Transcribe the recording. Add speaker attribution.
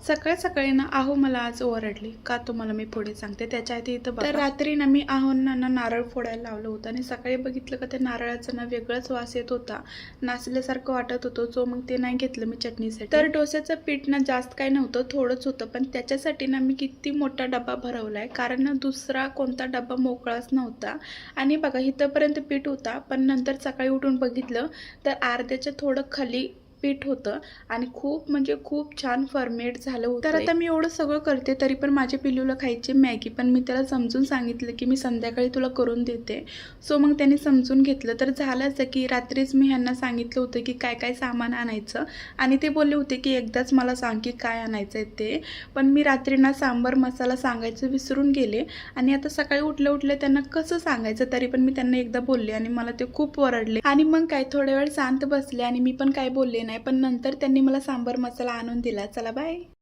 Speaker 1: सकाळी सकाळी ना आहो मला आज ओरडली का तुम्हाला मी पुढे सांगते त्याच्या आधी इथं तर रात्री ना मी आहोंना ना नारळ फोडायला लावलं होतं आणि सकाळी बघितलं का त्या नारळाचा ना वेगळाच वास येत होता, नाचल्यासारखं वाटत होतं. सो मग ते नाही घेतलं मी चटणीसाठी. तर डोस्याचं पीठ ना जास्त काही नव्हतं, थोडंच होतं, पण त्याच्यासाठी ना मी किती मोठा डबा भरवलाय कारण ना दुसरा कोणता डबा मोकळाच नव्हता. आणि बघा इथंपर्यंत पीठ होता, पण नंतर सकाळी उठून बघितलं तर अर्ध्याच्या थोडं खाली पीठ होतं आणि खूप म्हणजे खूप छान फर्मेट झालं होतं. तर आता मी एवढं सगळं करते तरी पण माझ्या पिल्लूला खायची मॅगी, पण मी त्याला समजून सांगितलं की मी संध्याकाळी तुला करून देते. सो मग त्याने समजून घेतलं. तर झालंच की रात्रीच मी ह्यांना सांगितलं होतं की काय काय सामान आणायचं आणि ते बोलले होते की एकदाच मला सांग की काय आणायचं आहे ते. पण मी रात्री ना सांबार मसाला सांगायचं विसरून गेले आणि आता सकाळी उठले त्यांना कसं सांगायचं, तरी पण मी त्यांना एकदा बोलले आणि मला ते खूप ओरडले. आणि मग काय थोड्या वेळ शांत बसले आणि मी पण काय बोलले नाही, पण नंतर त्यांनी मला सांबार मसाला आणून दिला. चला बाय.